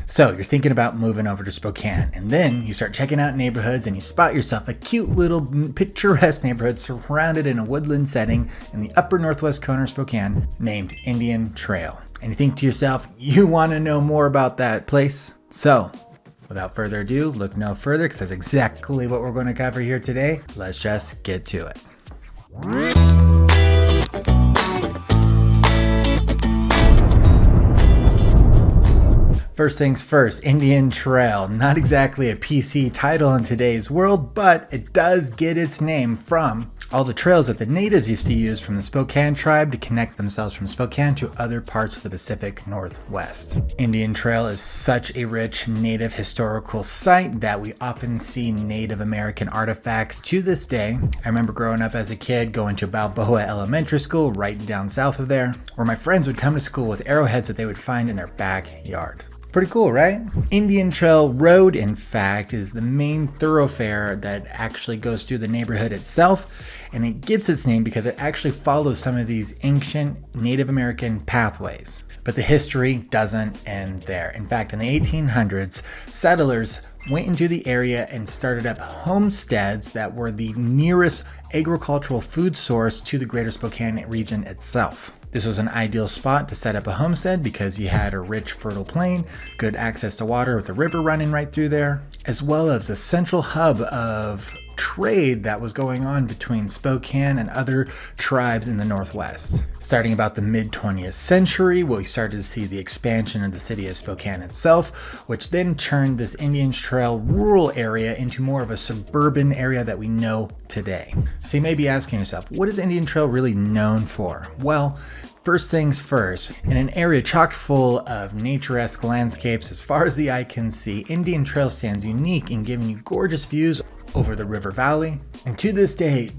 So you're thinking about moving over to Spokane, and then you start checking out neighborhoods and you spot yourself a cute little picturesque neighborhood surrounded in a woodland setting in the upper northwest corner of Spokane named Indian Trail. And you think to yourself, you want to know more about that place? So without further ado, look no further, because that's exactly what we're going to cover here today. Let's just get to it. First things first, Indian Trail. Not exactly a PC title in today's world, but it does get its name from all the trails that the natives used to use from the Spokane tribe to connect themselves from Spokane to other parts of the Pacific Northwest. Indian Trail is such a rich native historical site that we often see Native American artifacts to this day. I remember growing up as a kid going to Balboa Elementary School right down south of there, where my friends would come to school with arrowheads that they would find in their backyard. Pretty cool, right? Indian Trail Road, in fact, is the main thoroughfare that actually goes through the neighborhood itself, and it gets its name because it actually follows some of these ancient Native American pathways. But the history doesn't end there. In fact, in the 1800s, settlers went into the area and started up homesteads that were the nearest agricultural food source to the greater Spokane region itself. This was an ideal spot to set up a homestead because you had a rich, fertile plain, good access to water with the river running right through there, as well as a central hub of trade that was going on between Spokane and other tribes in the Northwest. Starting about the mid-20th century, we started to see the expansion of the city of Spokane itself, which then turned this Indian Trail rural area into more of a suburban area that we know today. So you may be asking yourself, what is Indian Trail really known for? Well, first things first, in an area chock full of naturesque landscapes as far as the eye can see, Indian Trail stands unique in giving you gorgeous views over the river valley. And to this day,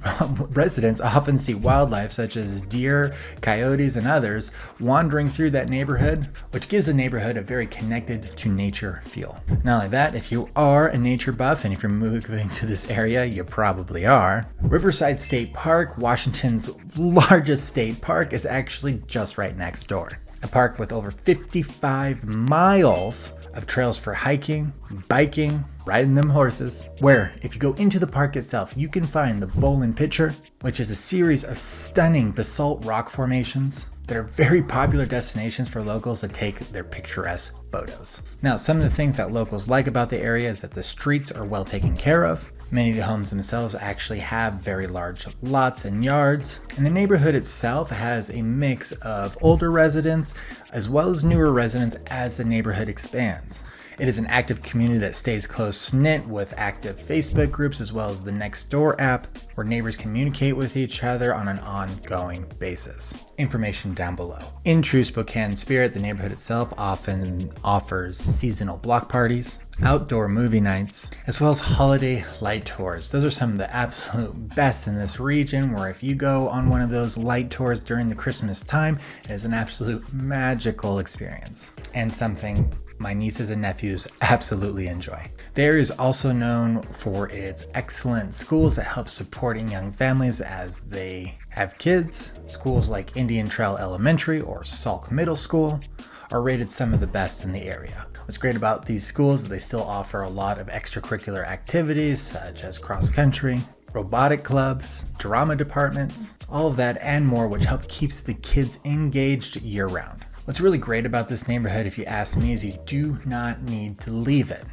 residents often see wildlife such as deer, coyotes, and others wandering through that neighborhood, which gives the neighborhood a very connected to nature feel. Not only that, if you are a nature buff, and if you're moving to this area, you probably are, Riverside State Park, Washington's largest state park, is actually just right next door. A park with over 55 miles of trails for hiking, biking, riding them horses, where if you go into the park itself, you can find the Bowl and Pitcher, which is a series of stunning basalt rock formations that are very popular destinations for locals to take their picturesque photos. Now, some of the things that locals like about the area is that the streets are well taken care of. Many of the homes themselves actually have very large lots and yards, and the neighborhood itself has a mix of older residents as well as newer residents as the neighborhood expands. It is an active community that stays close-knit with active Facebook groups as well as the Nextdoor app, where neighbors communicate with each other on an ongoing basis. Information down below. In true Spokane spirit, the neighborhood itself often offers seasonal block parties, outdoor movie nights, as well as holiday light tours. Those are some of the absolute best in this region, where if you go on one of those light tours during the Christmas time, it is an absolute magical experience and something my nieces and nephews absolutely enjoy. The area is also known for its excellent schools that help supporting young families as they have kids. Schools like Indian Trail Elementary or Salk Middle School are rated some of the best in the area. What's great about these schools is they still offer a lot of extracurricular activities such as cross-country, robotic clubs, drama departments, all of that and more, which help keeps the kids engaged year-round. What's really great about this neighborhood, if you ask me, is you do not need to leave it.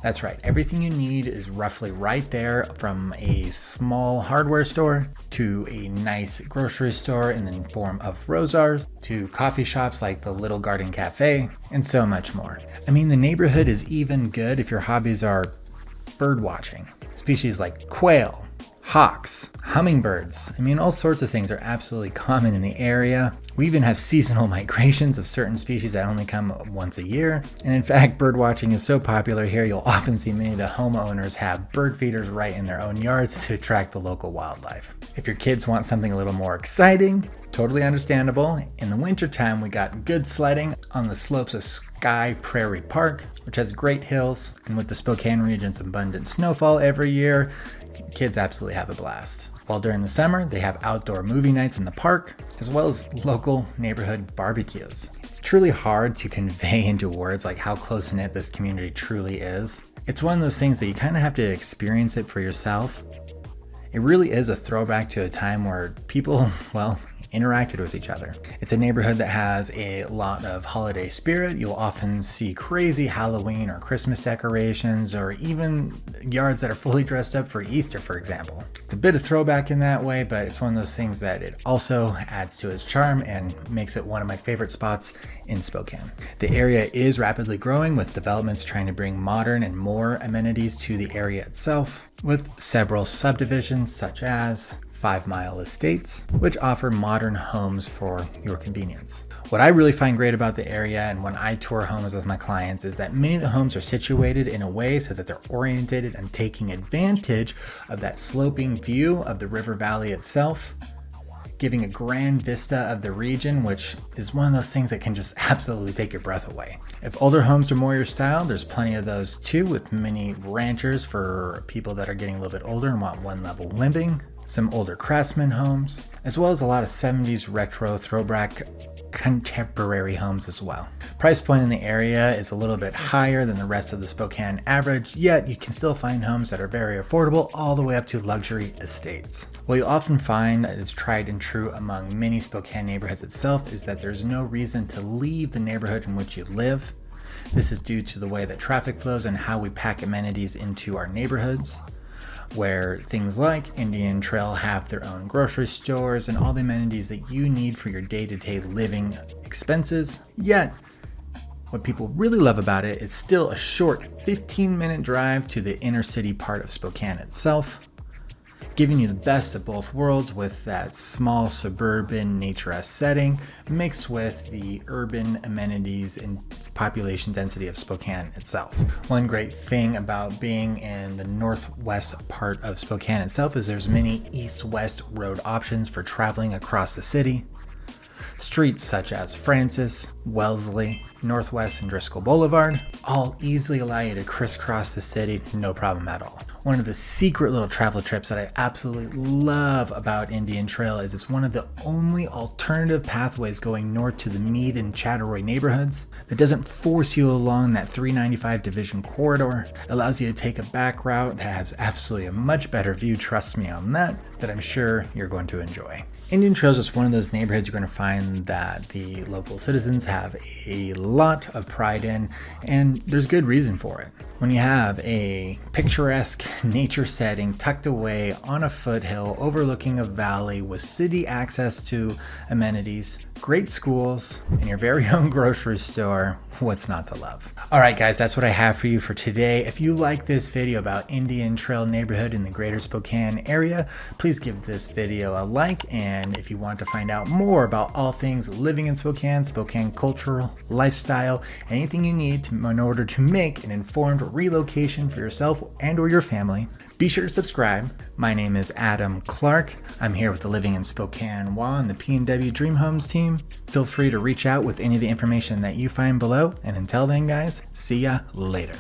That's right, everything you need is roughly right there, from a small hardware store to a nice grocery store in the form of Rosars, to coffee shops like the Little Garden Cafe, and so much more. I mean, the neighborhood is even good if your hobbies are bird watching. Species like quail, hawks, hummingbirds. I mean, all sorts of things are absolutely common in the area. We even have seasonal migrations of certain species that only come once a year. And in fact, bird watching is so popular here, you'll often see many of the homeowners have bird feeders right in their own yards to attract the local wildlife. If your kids want something a little more exciting, totally understandable. In the wintertime, we got good sledding on the slopes of Sky Prairie Park, which has great hills. And with the Spokane region's abundant snowfall every year, kids absolutely have a blast. While during the summer, they have outdoor movie nights in the park, as well as local neighborhood barbecues. It's truly hard to convey into words like how close-knit this community truly is. It's one of those things that you kind of have to experience it for yourself. It really is a throwback to a time where people, well, interacted with each other. It's a neighborhood that has a lot of holiday spirit. You'll often see crazy Halloween or Christmas decorations, or even yards that are fully dressed up for Easter, for example. It's a bit of throwback in that way, but it's one of those things that it also adds to its charm and makes it one of my favorite spots in Spokane. The area is rapidly growing, with developments trying to bring modern and more amenities to the area itself, with several subdivisions such as 5 Mile Estates, which offer modern homes for your convenience. What I really find great about the area, and when I tour homes with my clients, is that many of the homes are situated in a way so that they're oriented and taking advantage of that sloping view of the river valley itself, giving a grand vista of the region, which is one of those things that can just absolutely take your breath away. If older homes are more your style, there's plenty of those too, with many ranchers for people that are getting a little bit older and want one level living, some older craftsman homes, as well as a lot of 70s retro throwback contemporary homes as well. Price point in the area is a little bit higher than the rest of the Spokane average, yet you can still find homes that are very affordable all the way up to luxury estates. What you'll often find is tried and true among many Spokane neighborhoods itself is that there's no reason to leave the neighborhood in which you live. This is due to the way that traffic flows and how we pack amenities into our neighborhoods, where things like Indian Trail have their own grocery stores and all the amenities that you need for your day-to-day living expenses. Yet, what people really love about it is still a short 15-minute drive to the inner city part of Spokane itself, giving you the best of both worlds with that small suburban nature-esque setting mixed with the urban amenities and population density of Spokane itself. One great thing about being in the northwest part of Spokane itself is there's many east-west road options for traveling across the city. Streets such as Francis, Wellesley, Northwest, and Driscoll Boulevard all easily allow you to crisscross the city, no problem at all. One of the secret little travel trips that I absolutely love about Indian Trail is it's one of the only alternative pathways going north to the Meade and Chattaroy neighborhoods that doesn't force you along that 395 division corridor. It allows you to take a back route that has absolutely a much better view, trust me on that I'm sure you're going to enjoy. Indian Trail is just one of those neighborhoods you're going to find that the local citizens have a lot of pride in, and there's good reason for it. When you have a picturesque nature setting tucked away on a foothill overlooking a valley with city access to amenities, great schools, and your very own grocery store, what's not to love? Alright guys, that's what I have for you for today. If you like this video about Indian Trail neighborhood in the greater Spokane area, please give this video a like, and if you want to find out more about all things living in Spokane, Spokane cultural, lifestyle, anything you need in order to make an informed relocation for yourself and or your family, be sure to subscribe. My name is Adam Clark. I'm here with the Living in Spokane and the P&W Dream Homes team. Feel free to reach out with any of the information that you find below. And until then, guys, see ya later.